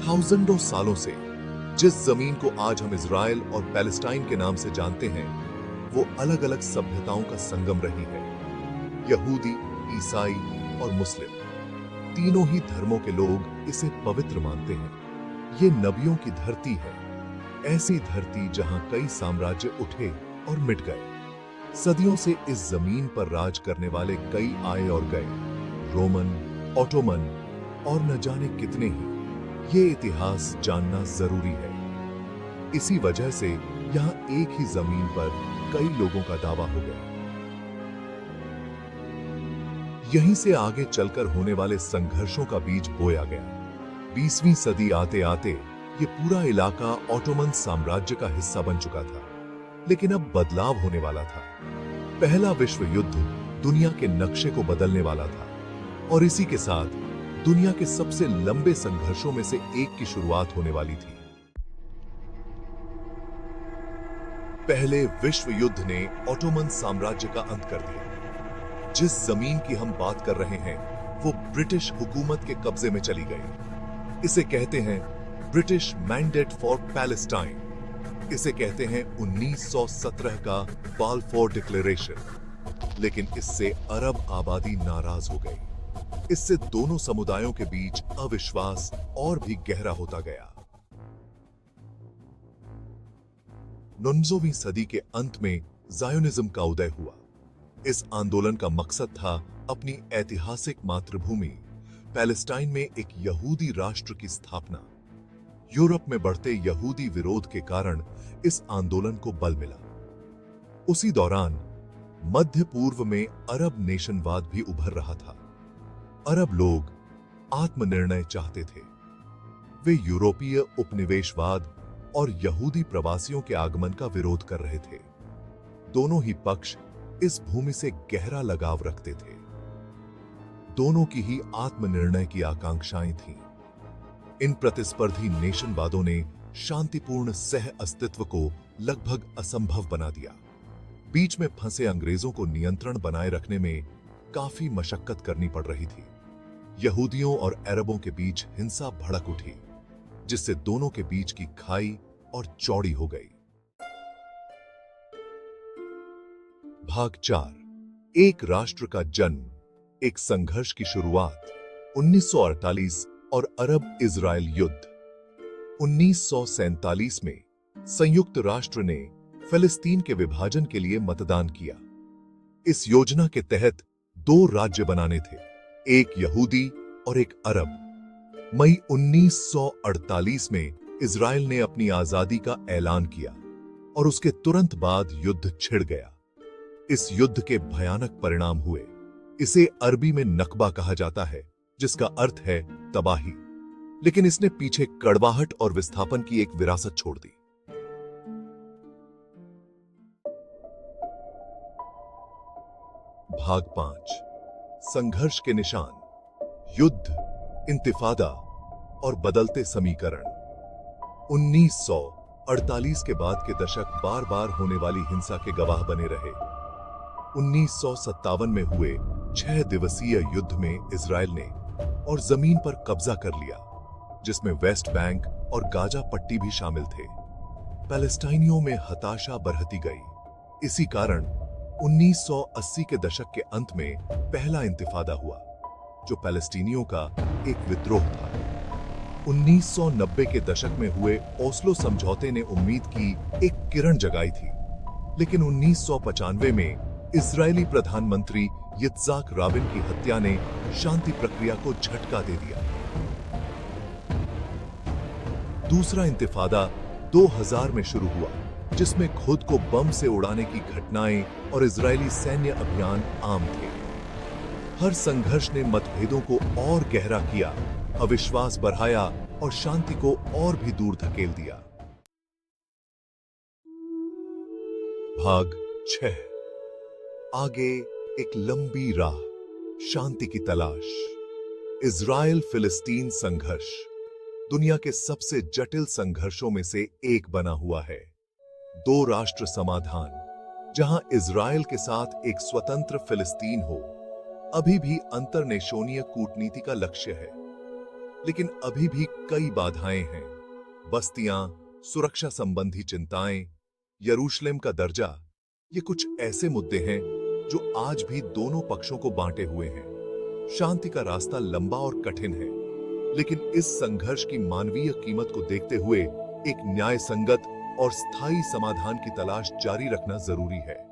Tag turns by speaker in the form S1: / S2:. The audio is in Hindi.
S1: थाउजेंडों सालों से जिस जमीन को आज हम इजराइल और पैलेस्टाइन के नाम से जानते हैं, वो अलग अलग सभ्यताओं का संगम रही है। यहूदी, ईसाई और मुस्लिम तीनों ही धर्मों के लोग इसे पवित्र मानते हैं। ये नबियों की धरती है, ऐसी धरती जहां कई साम्राज्य उठे और मिट गए। सदियों से इस जमीन पर राज करने वाले कई आए और गए, रोमन, ऑटोमन और न जाने कितने ही। ये इतिहास जानना जरूरी है। इसी वजह से यहां एक ही जमीन पर कई लोगों का दावा हो गया। यहीं से आगे चलकर होने वाले संघर्षों का बीज बोया गया। 20वीं सदी आते आते ये पूरा इलाका ऑटोमन साम्राज्य का हिस्सा बन चुका था, लेकिन अब बदलाव होने वाला था। पहला विश्व युद्ध दुनिया के नक्शे को बदलने वाला था और इसी के साथ दुनिया के सबसे लंबे संघर्षों में से एक की शुरुआत होने वाली थी। पहले विश्व युद्ध ने ऑटोमन साम्राज्य का अंत कर दिया। जिस जमीन की हम बात कर रहे हैं, वो ब्रिटिश हुकूमत के कब्जे में चली गई। इसे कहते हैं ब्रिटिश मैंडेट फॉर पैलेस्टाइन। इसे कहते हैं 1917 का बाल्फोर डिक्लेरेशन। लेकिन इससे अरब आबादी नाराज हो गई। इससे दोनों समुदायों के बीच अविश्वास और भी गहरा होता गया। 19वीं सदी के अंत में ज़ायोनिज्म का उदय हुआ। इस आंदोलन का मकसद था अपनी ऐतिहासिक मातृभूमि पैलेस्टाइन में एक यहूदी राष्ट्र की स्थापना। यूरोप में बढ़ते यहूदी विरोध के कारण इस आंदोलन को बल मिला। उसी दौरान मध्य पूर्व में अरब नेशनवाद भी उभर रहा था। अरब लोग आत्मनिर्णय चाहते थे। वे यूरोपीय उपनिवेशवाद और यहूदी प्रवासियों के आगमन का विरोध कर रहे थे। दोनों ही पक्ष इस भूमि से गहरा लगाव रखते थे। दोनों की ही आत्मनिर्णय की आकांक्षाएं थीं। इन प्रतिस्पर्धी नेशनवादों ने शांतिपूर्ण सह अस्तित्व को लगभग असंभव बना दिया। बीच में फंसे अंग्रेजों को नियंत्रण बनाए रखने में काफी मशक्कत करनी पड़ रही थी। यहूदियों और अरबों के बीच हिंसा भड़क उठी, जिससे दोनों के बीच की खाई और चौड़ी हो गई। भाग 4, एक राष्ट्र का जन्म, एक संघर्ष की शुरुआत। 1948 और अरब इजराइल युद्ध। 1947 में संयुक्त राष्ट्र ने फिलिस्तीन के विभाजन के लिए मतदान किया। इस योजना के तहत 2 राज्य बनाने थे, एक यहूदी और एक अरब। मई 1948 में इजराइल ने अपनी आजादी का ऐलान किया और उसके तुरंत बाद युद्ध छिड़ गया। इस युद्ध के भयानक परिणाम हुए। इसे अरबी में नकबा कहा जाता है, जिसका अर्थ है तबाही। लेकिन इसने पीछे कड़वाहट और विस्थापन की एक विरासत छोड़ दी। भाग 5, संघर्ष के निशान, युद्ध, इंतिफादा और बदलते समीकरण। 1948 के बाद के दशक बार बार होने वाली हिंसा के गवाह बने रहे। 1957 में हुए 6 दिवसीय युद्ध में इजराइल ने और जमीन पर कब्जा कर लिया, जिसमें वेस्ट बैंक और गाजा पट्टी भी शामिल थे। पैलेस्टाइनियों में हताशा बढ़ती गई। इसी कारण 1980 के दशक के अंत में पहला इंतिफादा हुआ, जो पैलेस्टीनियों का एक विद्रोह था। 1990 के दशक में हुए ओस्लो समझौते ने उम्मीद की एक किरण जगाई थी, लेकिन 1995 में इजरायली प्रधानमंत्री यित्ज़ाक राबिन की हत्या ने शांति प्रक्रिया को झटका दे दिया। दूसरा इंतिफादा 2000 में शुरू हुआ, जिसमें खुद को बम से उड़ाने की घटनाएं और इजरायली सैन्य अभियान आम थे। हर संघर्ष ने मतभेदों को और गहरा किया, अविश्वास बढ़ाया और शांति को और भी दूर धकेल दिया। भाग 6, आगे एक लंबी राह, शांति की तलाश। इजराइल फिलिस्तीन संघर्ष दुनिया के सबसे जटिल संघर्षों में से एक बना हुआ है। 2 राष्ट्र समाधान, जहां इजराइल के साथ एक स्वतंत्र फिलिस्तीन हो, अभी भी अंतर्नेशोनीय कूटनीति का लक्ष्य है। लेकिन अभी भी कई बाधाएं हैं। बस्तियां, सुरक्षा संबंधी चिंताएं, यरूशलेम का दर्जा, ये कुछ ऐसे मुद्दे हैं जो आज भी दोनों पक्षों को बांटे हुए हैं। शांति का रास्ता लंबा और कठिन है, लेकिन इस संघर्ष की मानवीय कीमत को देखते हुए एक न्याय संगत और स्थायी समाधान की तलाश जारी रखना जरूरी है।